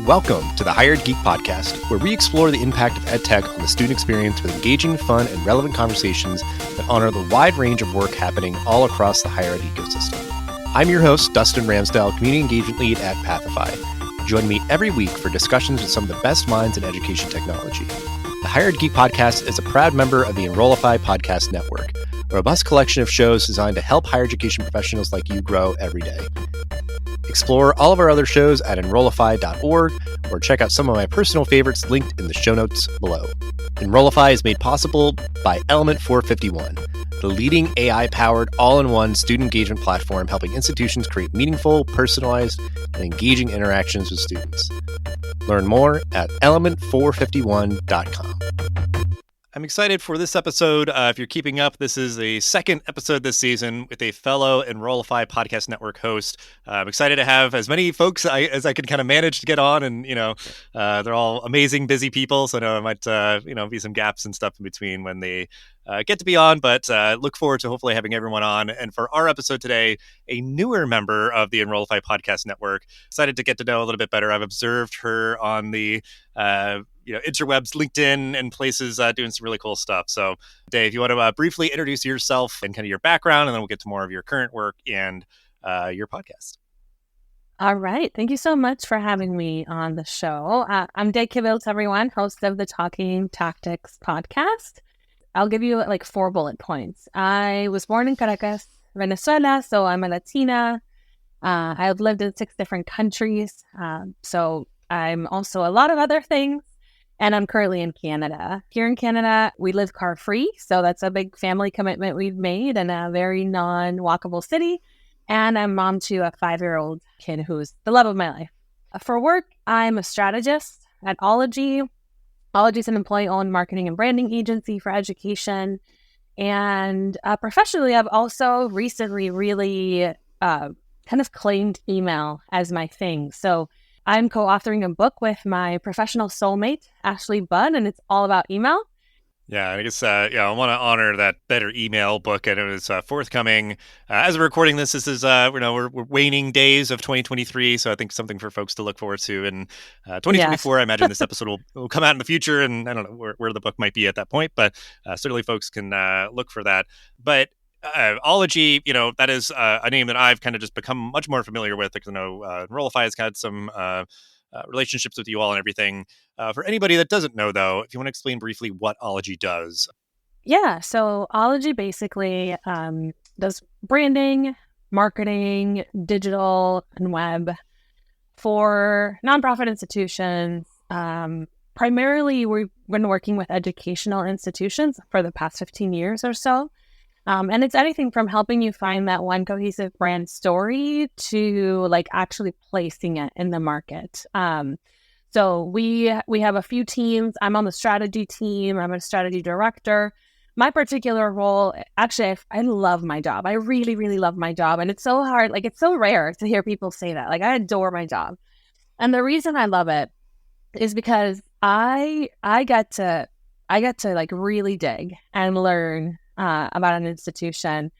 Welcome to the Hired Geek Podcast, where we explore the impact of EdTech on the student experience with engaging, fun, and relevant conversations that honor the wide range of work happening all across the higher ed ecosystem. I'm your host, Dustin Ramsdell, Community Engagement Lead at Pathify. Join me every week for discussions with some of the best minds in education technology. The Hired Geek Podcast is a proud member of the Enrollify podcast network, a robust collection of shows designed to help higher education professionals like you grow every day. Explore all of our other shows at enrollify.org or check out some of my personal favorites linked in the show notes below. Enrollify is made possible by Element 451, the leading AI-powered all-in-one student engagement platform helping institutions create meaningful, personalized, and engaging interactions with students. Learn more at element451.com. I'm excited for this episode. If you're keeping up, this is the second episode this season with a fellow Enrollify Podcast Network host. I'm excited to have as many folks as I can kind of manage to get on, and they're all amazing, busy people. So I know I might be some gaps and stuff in between when they get to be on, but look forward to hopefully having everyone on. And for our episode today, a newer member of the Enrollify Podcast Network. Excited to get to know a little bit better. I've observed her on the interwebs, LinkedIn, and places doing some really cool stuff. So, Dave, you want to briefly introduce yourself and kind of your background, and then we'll get to more of your current work and your podcast. All right. Thank you so much for having me on the show. I'm Dave Kibilds, everyone, host of the Talking Tactics podcast. I'll give you 4 bullet points. I was born in Caracas, Venezuela, so I'm a Latina. I've lived in 6 different countries, so I'm also a lot of other things, and I'm currently in Canada. Here in Canada, we live car-free, so that's a big family commitment we've made in a very non-walkable city, and I'm mom to a 5-year-old kid who's the love of my life. For work, I'm a strategist at Ologie. Ologie is an employee-owned marketing and branding agency for education. And professionally, I've also recently really kind of claimed email as my thing. So I'm co-authoring a book with my professional soulmate, Ashley Budd, and it's all about email. Yeah, I guess, I want to honor that Better Email book, and it was forthcoming. As we're recording this is, we're waning days of 2023, so I think something for folks to look forward to in 2024. Yes. I imagine this episode will come out in the future, and I don't know where the book might be at that point, but certainly folks can look for that. But Ologie, that is a name that I've kind of just become much more familiar with, because I know Enrollify has had some relationships with you all and everything. For anybody that doesn't know, though, if you want to explain briefly what Ologie does. Yeah, so Ologie basically does branding, marketing, digital, and web for nonprofit institutions. Primarily, we've been working with educational institutions for the past 15 years or so. And it's anything from helping you find that one cohesive brand story to actually placing it in the market. So we have a few teams. I'm on the strategy team. I'm a strategy director. My particular role, actually, I love my job. I really, really love my job. And it's so hard. It's so rare to hear people say that. I adore my job. And the reason I love it is because I get to really dig and learn about an institution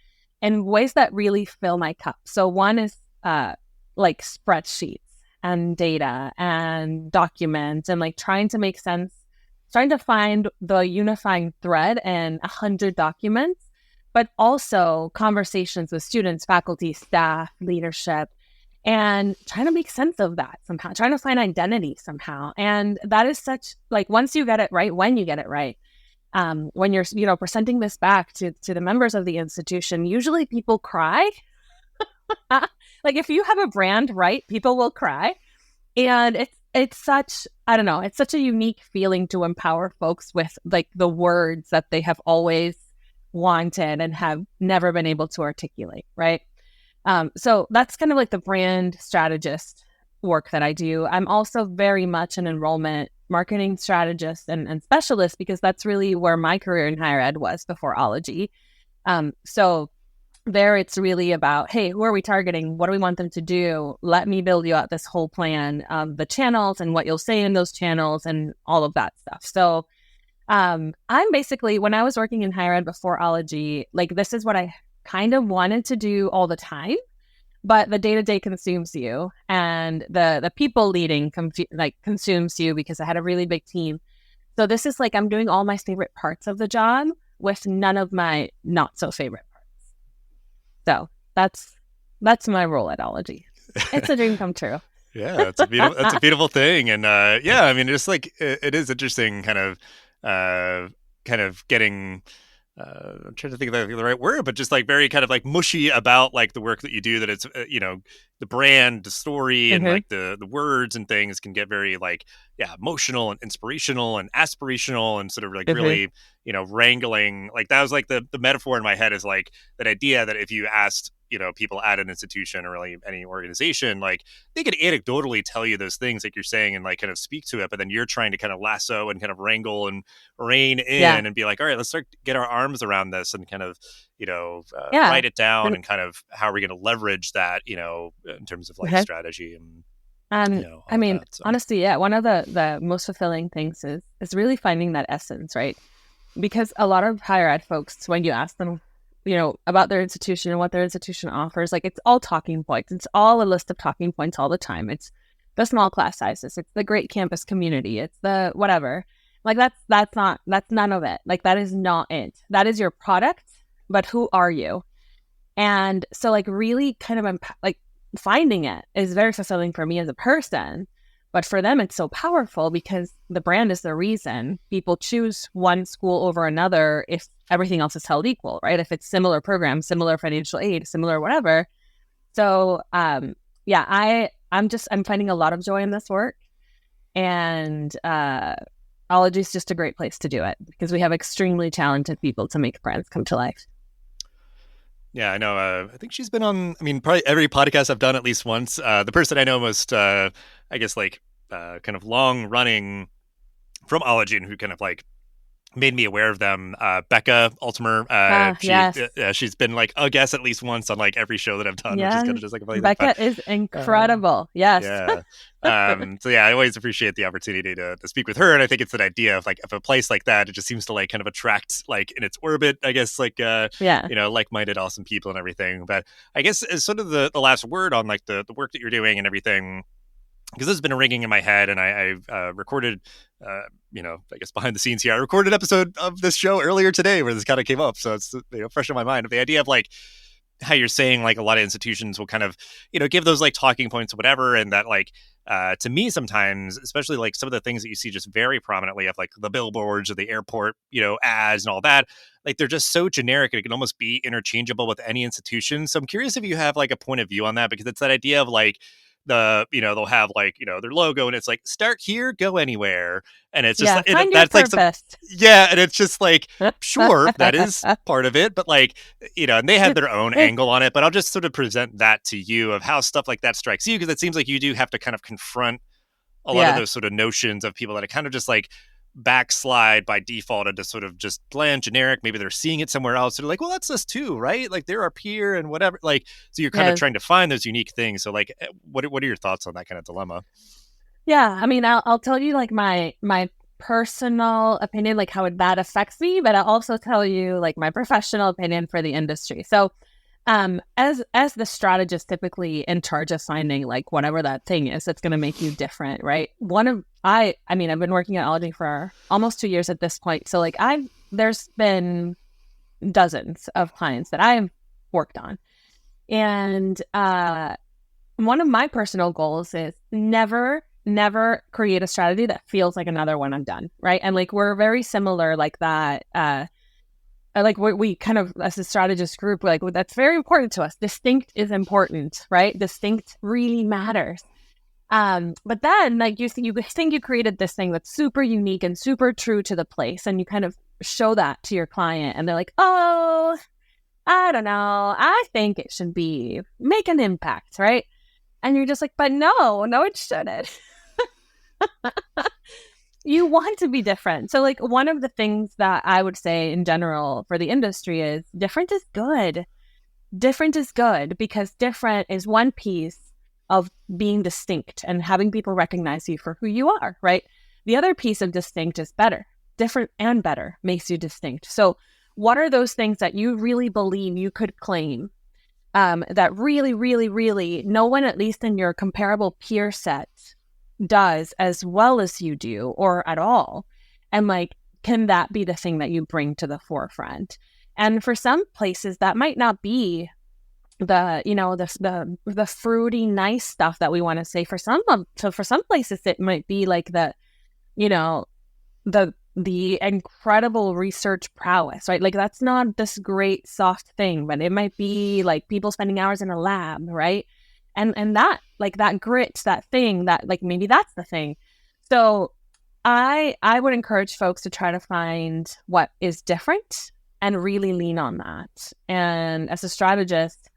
in ways that really fill my cup. So one is spreadsheets and data and documents and trying to make sense, trying to find the unifying thread in 100 documents, but also conversations with students, faculty, staff, leadership, and trying to make sense of that somehow, trying to find identity somehow. And that is such, once you get it right, when you get it right, when you're presenting this back to the members of the institution, usually people cry. If you have a brand right, people will cry. And it's such, I don't know, it's such a unique feeling to empower folks with the words that they have always wanted and have never been able to articulate, right? So that's kind of the brand strategist work that I do. I'm also very much an enrollment marketing strategist and specialist, because that's really where my career in higher ed was before Ologie. So there it's really about, hey, who are we targeting? What do we want them to do? Let me build you out this whole plan of the channels and what you'll say in those channels and all of that stuff. So I'm basically, when I was working in higher ed before Ologie, this is what I kind of wanted to do all the time. but the day-to-day consumes you, and the people leading consumes you because I had a really big team. So this is like I'm doing all my favorite parts of the job with none of my not so favorite parts. So that's my role at Ologie. It's a dream come true. Yeah, that's a beautiful thing. And yeah, I mean, just like it is interesting kind of getting I'm trying to think of the right word, but just like very kind of like mushy about like the work that you do, that it's the brand, the story, and like the words and things can get very like emotional and inspirational and aspirational, and sort of like really wrangling. Like that was like the metaphor in my head is like that idea that if you asked people at an institution or really any organization, like they could anecdotally tell you those things like you're saying and like kind of speak to it, but then you're trying to kind of lasso and kind of wrangle and rein in and be like, all right, let's start get our arms around this and kind of write it down and kind of how are we going to leverage that in terms of like strategy and I mean that, so. Honestly, one of the most fulfilling things is really finding that essence, right? Because a lot of higher ed folks, when you ask them about their institution and what their institution offers, like it's all talking points. It's all a list of talking points all the time. It's the small class sizes. It's the great campus community. It's the whatever. Like that's none of it. Like that is not it. That is your product, but who are you? And so like really kind of like finding it is very fulfilling for me as a person. But for them, it's so powerful because the brand is the reason people choose one school over another if everything else is held equal, right? If it's similar programs, similar financial aid, similar whatever. So, I'm finding a lot of joy in this work. And Ologie is just a great place to do it because we have extremely talented people to make brands come to life. Yeah, I know. I think she's been on, probably every podcast I've done at least once. The person I know most, I guess, like, kind of long running from Ologie and who kind of like made me aware of them, Becca Altimer. She's been like a guest at least once on like every show that I've done, which is kind of just like Becca is incredible. Yes. So yeah, I always appreciate the opportunity to speak with her, and I think it's that idea of like of a place like that, it just seems to like kind of attract like in its orbit, I guess, like like-minded awesome people and everything. But I guess as sort of the last word on like the work that you're doing and everything, because this has been ringing in my head, and I've recorded, I guess behind the scenes here, I recorded an episode of this show earlier today where this kind of came up. So it's fresh in my mind of the idea of like how you're saying like a lot of institutions will kind of, give those like talking points or whatever. And that like, to me sometimes, especially like some of the things that you see just very prominently of like the billboards or the airport, ads and all that, like they're just so generic and it can almost be interchangeable with any institution. So I'm curious if you have like a point of view on that, because it's that idea of like, they'll have like their logo and it's like start here, go anywhere, and it's just that's like and it's just like sure, that is part of it, but like and they have their own angle on it. But I'll just sort of present that to you of how stuff like that strikes you, because it seems like you do have to kind of confront a lot of those sort of notions of people that are kind of just like backslide by default into sort of just bland generic. Maybe they're seeing it somewhere else. They're like, well, that's us too, right? Like they're our peer and whatever. Like, so you're kind of trying to find those unique things. So like, what are your thoughts on that kind of dilemma? Yeah. I mean, I'll tell you like my personal opinion, like how that affects me, but I'll also tell you like my professional opinion for the industry. So as the strategist typically in charge of finding like whatever that thing is that's going to make you different, right? I've been working at Ologie for almost 2 years at this point. So like there's been dozens of clients that I've worked on. And one of my personal goals is never create a strategy that feels like another one I've done, right? And like we're very similar like that. Like we kind of, as a strategist group, like that's very important to us. Distinct is important, right? Distinct really matters. But then like you think you created this thing that's super unique and super true to the place, and you kind of show that to your client and they're like, oh, I don't know, I think it should be make an impact, right? And you're just like, but no, it shouldn't. You want to be different. So like one of the things that I would say in general for the industry is different is good. Different is good because different is one piece of being distinct and having people recognize you for who you are, right? The other piece of distinct is better. Different and better makes you distinct. So what are those things that you really believe you could claim that really, really, really no one, at least in your comparable peer set, does as well as you do or at all. And like, can that be the thing that you bring to the forefront? And for some places that might not be the fruity nice stuff that we want to say. For some places it might be like the incredible research prowess, right? Like that's not this great soft thing, but it might be like people spending hours in a lab, right? And that, like, that grit, that thing that, like, maybe that's the thing. So I would encourage folks to try to find what is different and really lean on that. And as a strategist,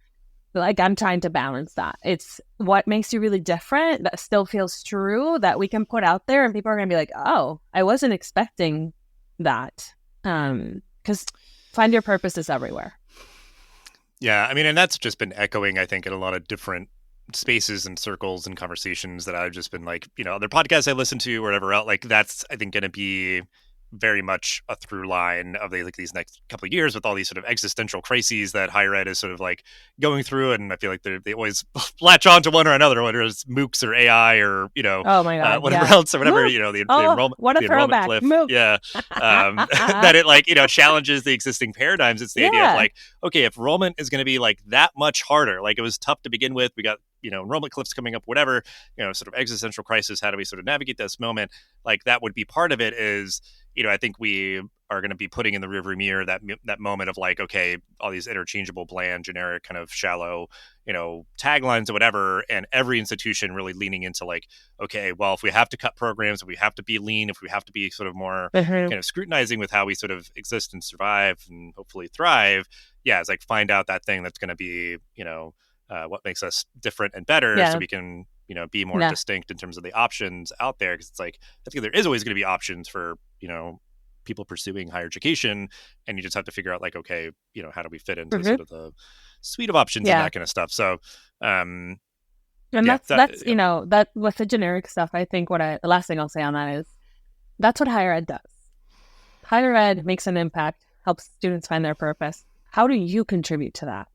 like, I'm trying to balance that. It's what makes you really different that still feels true, that we can put out there and people are going to be like, oh, I wasn't expecting that. Because find your purpose is everywhere. Yeah, I mean, and that's just been echoing, I think, in a lot of different spaces and circles and conversations that I've just been like, other podcasts I listen to or whatever else. Like, that's, I think, going to be very much a through line of these next couple of years with all these sort of existential crises that higher ed is sort of like going through. And I feel like they always latch on to one or another, whether it's MOOCs or AI or, oh my God, whatever else or whatever, the enrollment, what a the throwback. enrollment cliff. MOOC. Yeah. That it like, challenges the existing paradigms. It's the idea of like, okay, if enrollment is going to be like that much harder, like it was tough to begin with, we got, enrollment cliffs coming up, whatever, sort of existential crisis. How do we sort of navigate this moment? Like that would be part of it is, I think we are going to be putting in the rearview mirror that moment of like, okay, all these interchangeable, bland, generic, kind of shallow, taglines or whatever, and every institution really leaning into like, okay, well, if we have to cut programs, if we have to be lean, if we have to be sort of more kind of scrutinizing with how we sort of exist and survive and hopefully thrive, yeah, it's like find out that thing that's going to be, what makes us different and better, so we can be more distinct in terms of the options out there. Because it's like, I think there is always going to be options for people pursuing higher education, and you just have to figure out like, okay, how do we fit into sort of the suite of options and that kind of stuff. So and that's that with the generic stuff, I think the last thing I'll say on that is that's what higher ed does. Higher ed makes an impact, helps students find their purpose. How do you contribute to that?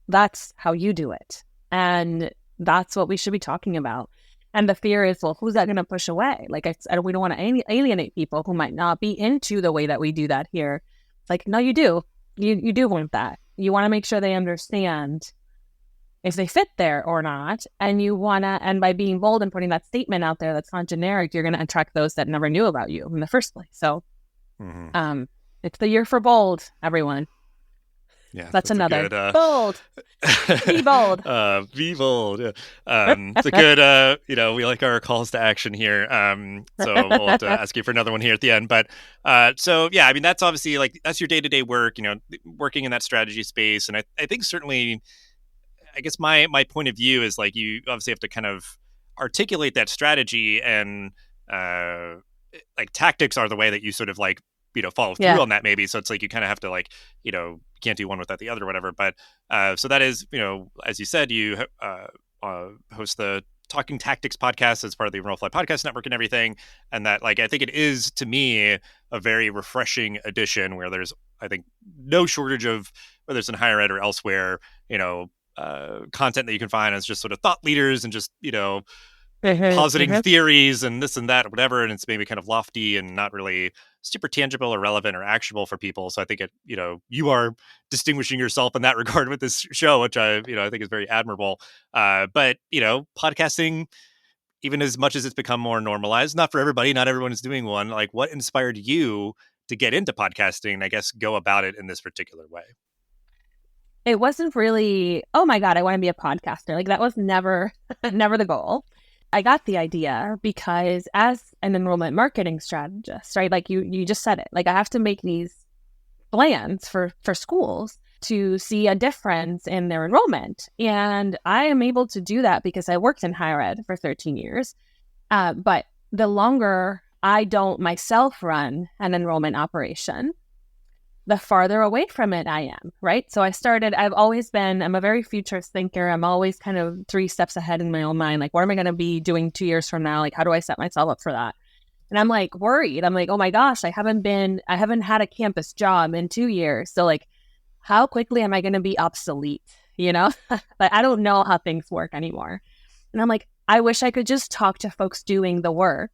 That's how you do it. And that's what we should be talking about. And the fear is, well, who's that going to push away? Like, we don't want to alienate people who might not be into the way that we do that here. It's like, no, you do. You do want that. You want to make sure they understand if they fit there or not. And and by being bold and putting that statement out there that's not generic, you're going to attract those that never knew about you in the first place. So it's the year for bold, everyone. Yeah, that's another good, bold. Be bold. Be bold. Yeah. It's a good, we like our calls to action here. So we'll have to ask you for another one here at the end. But so yeah, I mean, that's obviously like that's your day-to-day work. Working in that strategy space, and I think certainly, I guess my point of view is like you obviously have to kind of articulate that strategy, and like tactics are the way that you sort of like follow through on that maybe. So it's like you kind of have to like you can't do one without the other or whatever. But so that is as you said, you host the Talking Tactics podcast as part of the Enrollify podcast network and everything. And that like I think it is to me a very refreshing addition where there's I think no shortage of whether it's in higher ed or elsewhere content that you can find as just sort of thought leaders and just positing theories and this and that or whatever, and it's maybe kind of lofty and not really super tangible or relevant or actionable for people. So I think you are distinguishing yourself in that regard with this show, which I think is very admirable. But podcasting, even as much as it's become more normalized, not for everybody, not everyone is doing one. Like, what inspired you to get into podcasting and I guess go about it in this particular way? It wasn't really, oh my God, I want to be a podcaster. Like that was never the goal. I got the idea because as an enrollment marketing strategist, right? Like you just said it, like I have to make these plans for schools to see a difference in their enrollment. And I am able to do that because I worked in higher ed for 13 years. But the longer I don't myself run an enrollment operation, the farther away from it I am, right? So I'm a very futurist thinker. I'm always kind of 3 steps ahead in my own mind. Like, what am I going to be doing 2 years from now? Like, how do I set myself up for that? And I'm like worried. I'm like, oh my gosh, I haven't had a campus job in 2 years. So like, how quickly am I going to be obsolete? you know? Like, I don't know how things work anymore. And I'm like, I wish I could just talk to folks doing the work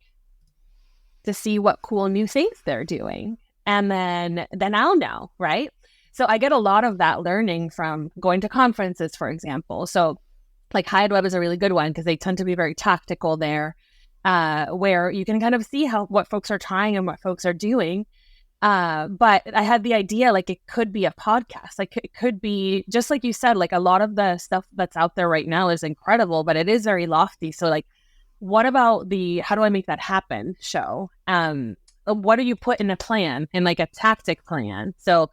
to see what cool new things they're doing. And then I'll know, right? So I get a lot of that learning from going to conferences, for example. So like HideWeb is a really good one because they tend to be very tactical there, where you can kind of see what folks are trying and what folks are doing. But I had the idea, like, it could be a podcast. Like, it could be, just like you said, like, a lot of the stuff that's out there right now is incredible, but it is very lofty. So like, what about the how do I make that happen show? What do you put in a plan, in like a tactic plan? So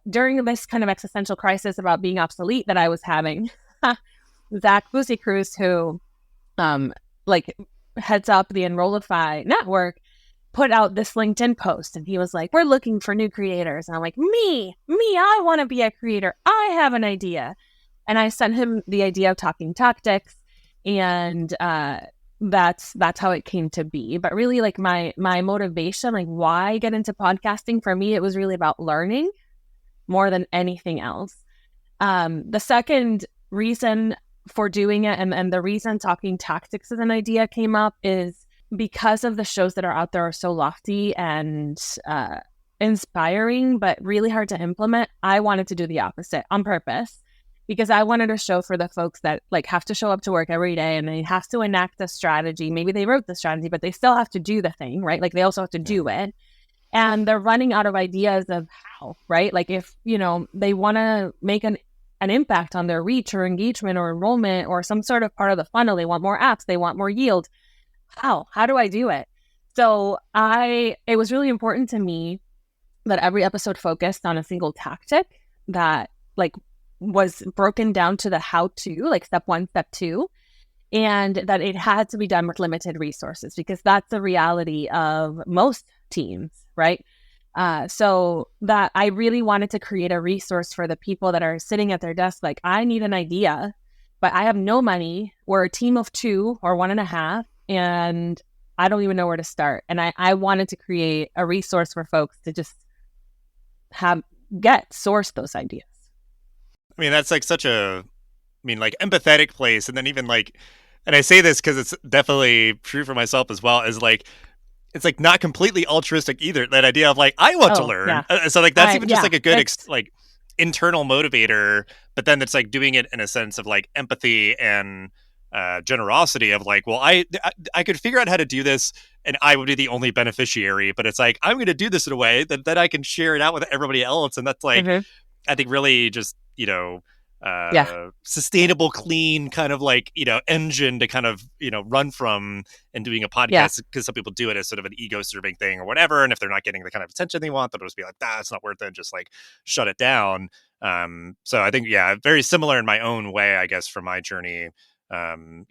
during this kind of existential crisis about being obsolete that I was having, Zach Boosie Cruz, who like heads up the Enrollify network, put out this LinkedIn post, and he was like, we're looking for new creators. And I'm like, me, I want to be a creator. I have an idea. And I sent him the idea of Talking Tactics, and that's how it came to be. But really, like, my motivation, like why get into podcasting, for me, it was really about learning more than anything else. The second reason for doing it, and the reason Talking Tactics as an idea came up, is because of the shows that are out there are so lofty and inspiring, but really hard to implement. I wanted to do the opposite on purpose, because I wanted a show for the folks that like have to show up to work every day and they have to enact a strategy. Maybe they wrote the strategy, but they still have to do the thing, right? Like, they also have to do it. And they're running out of ideas of how, right? Like, if, you know, they want to make an impact on their reach or engagement or enrollment or some sort of part of the funnel, they want more apps, they want more yield. How do I do it? So it was really important to me that every episode focused on a single tactic that like was broken down to the how to, like step 1, step 2, and that it had to be done with limited resources, because that's the reality of most teams, right? So that I really wanted to create a resource for the people that are sitting at their desk, like, I need an idea, but I have no money. We're a team of 2 or 1.5, and I don't even know where to start. And I wanted to create a resource for folks to just source those ideas. I mean, that's like such a, like empathetic place. And then even like, and I say this because it's definitely true for myself as well, is like, it's like not completely altruistic either. That idea of like, I want to learn. Yeah. So like, that's even just like a good like internal motivator, but then it's like doing it in a sense of like empathy and generosity of like, well, I could figure out how to do this and I would be the only beneficiary, but it's like, I'm going to do this in a way that I can share it out with everybody else. And that's like, I think really just, you know, sustainable, clean kind of like, you know, engine to kind of, you know, run from and doing a podcast, because some people do it as sort of an ego serving thing or whatever. And if they're not getting the kind of attention they want, they'll just be like, it's not worth it. Just like shut it down. So I think, very similar in my own way, I guess, from my journey.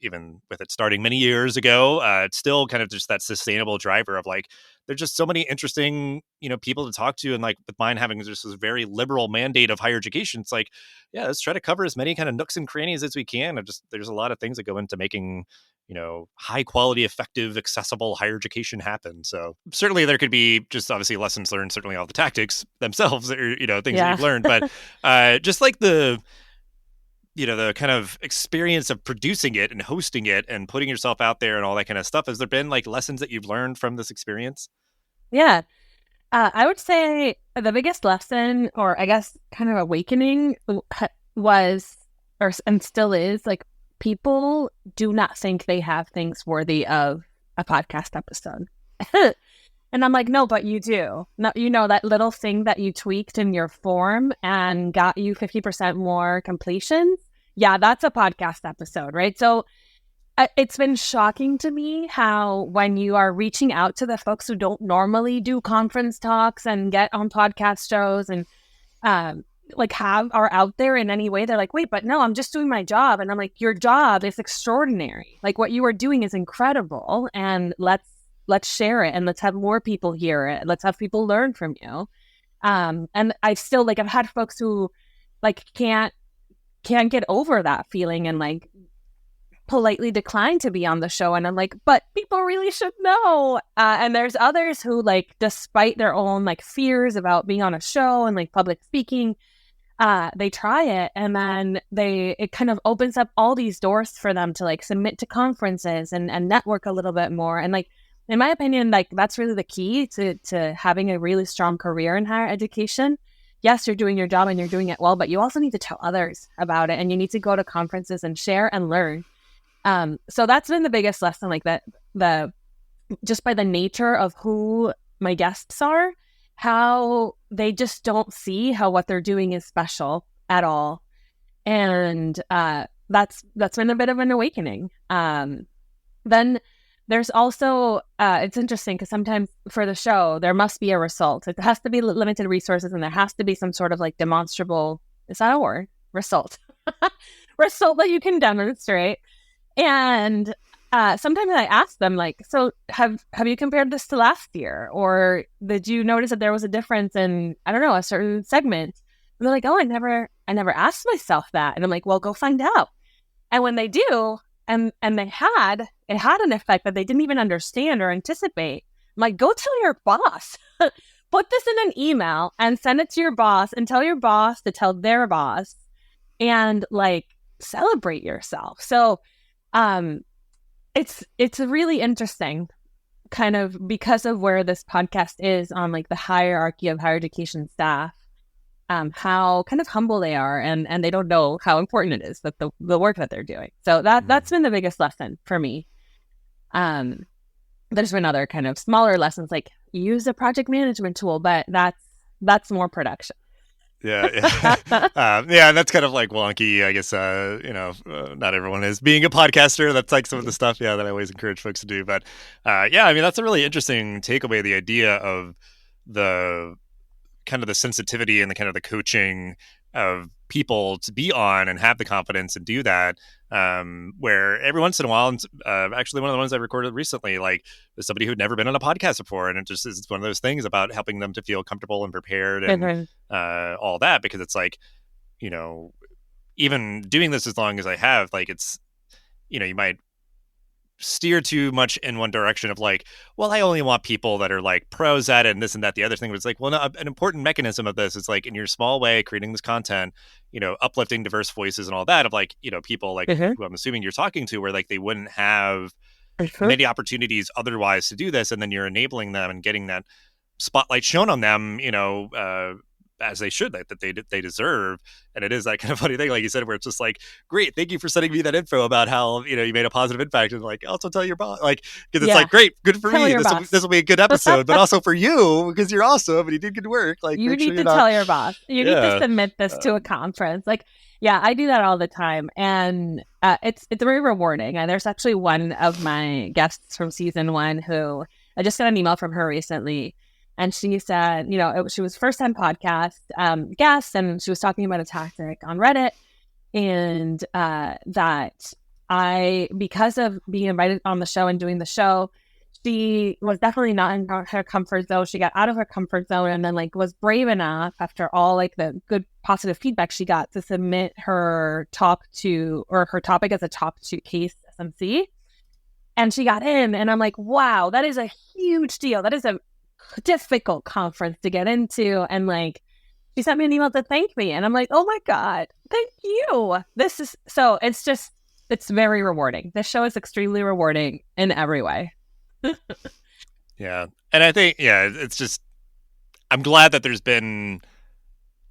Even with it starting many years ago, it's still kind of just that sustainable driver of like, there's just so many interesting, you know, people to talk to. And like with mine having just this very liberal mandate of higher education, it's like, let's try to cover as many kind of nooks and crannies as we can. And just, there's a lot of things that go into making, you know, high quality, effective, accessible higher education happen. So certainly there could be just obviously lessons learned, certainly all the tactics themselves, or, you know, things that you've learned, but just like the kind of experience of producing it and hosting it and putting yourself out there and all that kind of stuff. Has there been like lessons that you've learned from this experience? Yeah. I would say the biggest lesson, or I guess kind of awakening, was, and still is, like, people do not think they have things worthy of a podcast episode. And I'm like, no, but you do. No, you know, that little thing that you tweaked in your form and got you 50% more completions. Yeah, that's a podcast episode, right? So it's been shocking to me how when you are reaching out to the folks who don't normally do conference talks and get on podcast shows and are out there in any way, they're like, wait, but no, I'm just doing my job. And I'm like, your job is extraordinary. Like, what you are doing is incredible. And let's share it, and let's have more people hear it. Let's have people learn from you. And I've had folks who like can't get over that feeling and like politely decline to be on the show. And I'm like, but people really should know. And there's others who, like, despite their own like fears about being on a show and like public speaking, they try it, and then it kind of opens up all these doors for them to like submit to conferences and network a little bit more. And like, in my opinion, like that's really the key to having a really strong career in higher education. Yes, you're doing your job and you're doing it well, but you also need to tell others about it, and you need to go to conferences and share and learn. So that's been the biggest lesson, like that just by the nature of who my guests are, how they just don't see how what they're doing is special at all. And that's been a bit of an awakening. Then there's also, it's interesting because sometimes for the show, there must be a result. It has to be limited resources, and there has to be some sort of like demonstrable, is that a word? Result. Result that you can demonstrate. And sometimes I ask them, like, so have you compared this to last year? Or did you notice that there was a difference in, I don't know, a certain segment? And they're like, oh, I never asked myself that. And I'm like, well, go find out. And when they do, and it had an effect that they didn't even understand or anticipate, I'm like, go tell your boss. Put this in an email and send it to your boss and tell your boss to tell their boss, and like celebrate yourself. So it's really interesting, kind of because of where this podcast is on like the hierarchy of higher education staff, how kind of humble they are, and they don't know how important it is that the work that they're doing. So that's been the biggest lesson for me. There's been other kind of smaller lessons, like use a project management tool, but that's more production. Yeah. Yeah, that's kind of like wonky, I guess. Not everyone is being a podcaster. That's like some of the stuff, that I always encourage folks to do. But yeah, I mean, that's a really interesting takeaway, the idea of the kind of the sensitivity and the kind of the coaching of people to be on and have the confidence and do that. Where every once in a while, and actually one of the ones I recorded recently, like was somebody who'd never been on a podcast before, and it just is one of those things about helping them to feel comfortable and prepared and all that, because it's like, even doing this as long as I have, like it's, you might steer too much in one direction of like, well, I only want people that are like pros at it and this and that, the other thing. But it's like, well, no, an important mechanism of this is like in your small way, creating this content, uplifting diverse voices and all that, of like, people like who I'm assuming you're talking to, where like they wouldn't have many opportunities otherwise to do this. And then you're enabling them and getting that spotlight shown on them, as they should, that they deserve. And it is that kind of funny thing, like you said, where it's just like, great, thank you for sending me that info about how you made a positive impact, and like also tell your boss, like, because it's like, great, good for me, this will be a good episode, but also for you because you're awesome and you did good work. Like, you need to tell your boss, you need to submit this to a conference. Like, yeah, I do that all the time, and it's very rewarding. And there's actually one of my guests from season 1 who I just got an email from her recently. And she said, she was first-time podcast guest, and she was talking about a tactic on Reddit, and that because of being invited on the show and doing the show, she was definitely not in her comfort zone. She got out of her comfort zone, and then like was brave enough, after all like the good positive feedback she got, to submit her topic as a top 2 case SMC, and she got in. And I'm like, wow, that is a huge deal. That is a difficult conference to get into. And like, she sent me an email to thank me, and I'm like, oh my God, thank you. It's very rewarding. This show is extremely rewarding in every way. Yeah. And I think, it's just, I'm glad that there's been,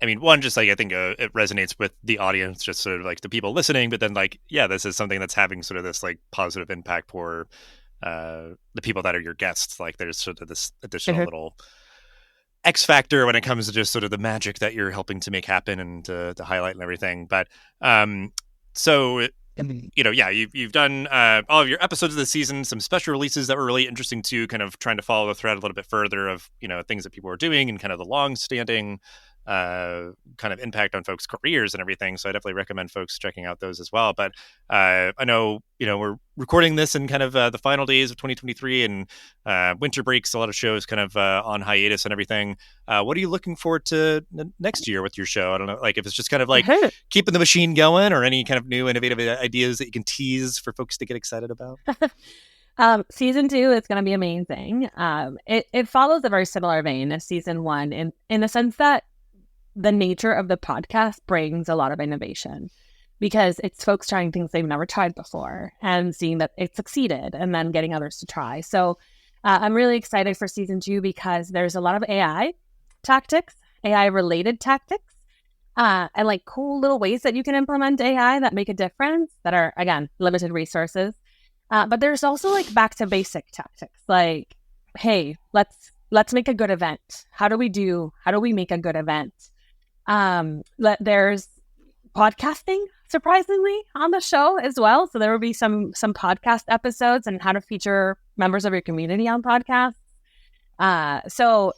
I mean, one, just like, I think it resonates with the audience, just sort of like the people listening, but then like, this is something that's having sort of this like positive impact for the people that are your guests. Like there's sort of this additional little X factor when it comes to just sort of the magic that you're helping to make happen and to highlight and everything. But so you've done all of your episodes of the season, some special releases that were really interesting too, kind of trying to follow the thread a little bit further of things that people are doing and kind of the long standing kind of impact on folks' careers and everything. So I definitely recommend folks checking out those as well. But I know, we're recording this in kind of the final days of 2023, and winter breaks, a lot of shows kind of on hiatus and everything. What are you looking forward to next year with your show? I don't know, like if it's just kind of like keeping the machine going, or any kind of new innovative ideas that you can tease for folks to get excited about. Season 2 is going to be amazing. It follows a very similar vein as season 1 in the sense that the nature of the podcast brings a lot of innovation because it's folks trying things they've never tried before and seeing that it succeeded and then getting others to try. So I'm really excited for season 2 because there's a lot of AI tactics, AI related tactics, and like cool little ways that you can implement AI that make a difference that are, again, limited resources. But there's also like back to basic tactics, like, hey, let's make a good event. How do we make a good event? There's podcasting, surprisingly, on the show as well. So there will be some podcast episodes and how to feature members of your community on podcasts. So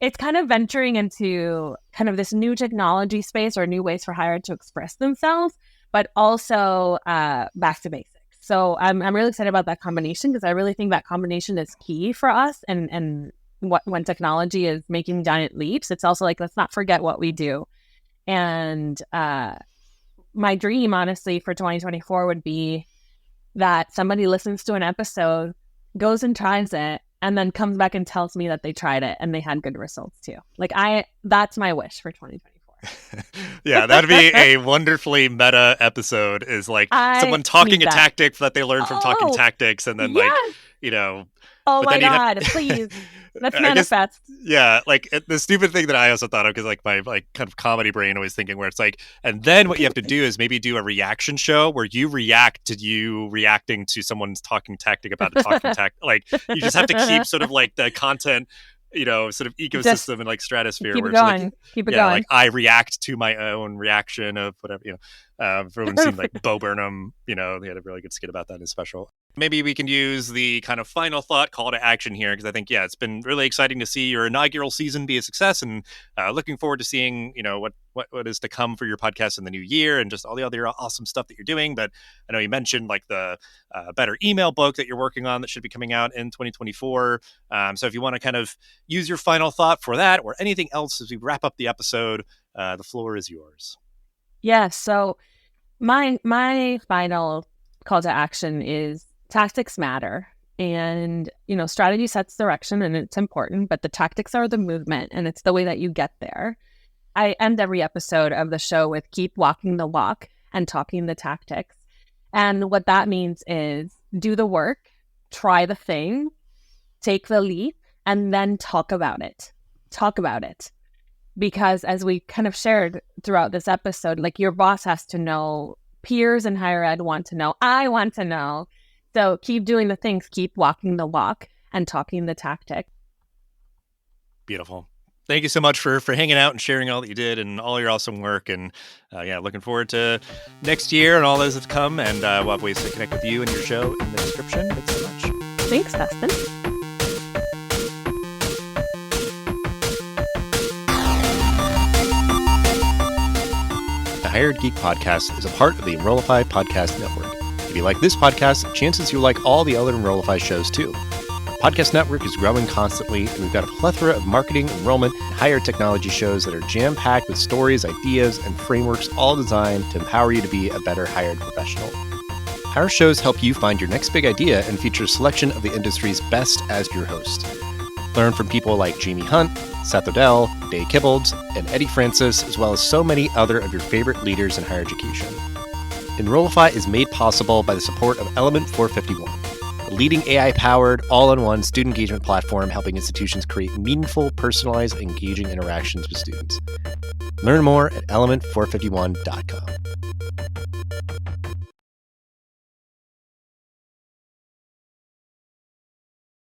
it's kind of venturing into kind of this new technology space or new ways for higher ed to express themselves, but also back to basics. So I'm really excited about that combination because I really think that combination is key for us. And when technology is making giant leaps, it's also like, let's not forget what we do. And my dream, honestly, for 2024 would be that somebody listens to an episode, goes and tries it, and then comes back and tells me that they tried it and they had good results too. Like that's my wish for 2024. Yeah, that'd be a wonderfully meta episode, is like someone talking a tactic that they learned from talking tactics, and then like, you know. Oh my God, please. Let's manifest. Yeah, like the stupid thing that I also thought of, because like my like kind of comedy brain always thinking where it's like, and then what you have to do is maybe do a reaction show where you react to you reacting to someone's talking tactic about a talking tactic. Like you just have to keep sort of like the content, you know, sort of ecosystem and like stratosphere. Keep where it going. Like, keep it going. Like I react to my own reaction of whatever, you know. Everyone seemed like Bo Burnham, you know, they had a really good skit about that in his special. Maybe we can use the kind of final thought call to action here, because I think, yeah, it's been really exciting to see your inaugural season be a success, and looking forward to seeing, you know, what is to come for your podcast in the new year and just all the other awesome stuff that you're doing. But I know you mentioned like the Better Email book that you're working on that should be coming out in 2024. So if you want to kind of use your final thought for that or anything else as we wrap up the episode, the floor is yours. Yeah, so my final call to action is tactics matter. And, you know, strategy sets direction and it's important, but the tactics are the movement and it's the way that you get there. I end every episode of the show with keep walking the walk and talking the tactics. And what that means is do the work, try the thing, take the leap, and then talk about it. Talk about it. Because as we kind of shared throughout this episode, like your boss has to know, peers in higher ed want to know, I want to know. So keep doing the things, keep walking the walk and talking the tactic. Beautiful. Thank you so much for hanging out and sharing all that you did and all your awesome work. And yeah, looking forward to next year and all those that come. And we'll have ways to connect with you and your show in the description. Thanks so much. Thanks, Dustin. The Hired Geek Podcast is a part of the Enrollify podcast network. If you like this podcast, chances you'll like all the other Enrollify shows too. Our podcast network is growing constantly, and we've got a plethora of marketing, enrollment, and higher technology shows that are jam-packed with stories, ideas, and frameworks all designed to empower you to be a better hired professional. Our shows help you find your next big idea and feature a selection of the industry's best as your host. Learn from people like Jamie Hunt, Seth Odell, Dave Kibilds, and Eddie Francis, as well as so many other of your favorite leaders in higher education. Enrollify is made possible by the support of Element 451, the leading AI-powered, all-in-one student engagement platform helping institutions create meaningful, personalized, engaging interactions with students. Learn more at element451.com.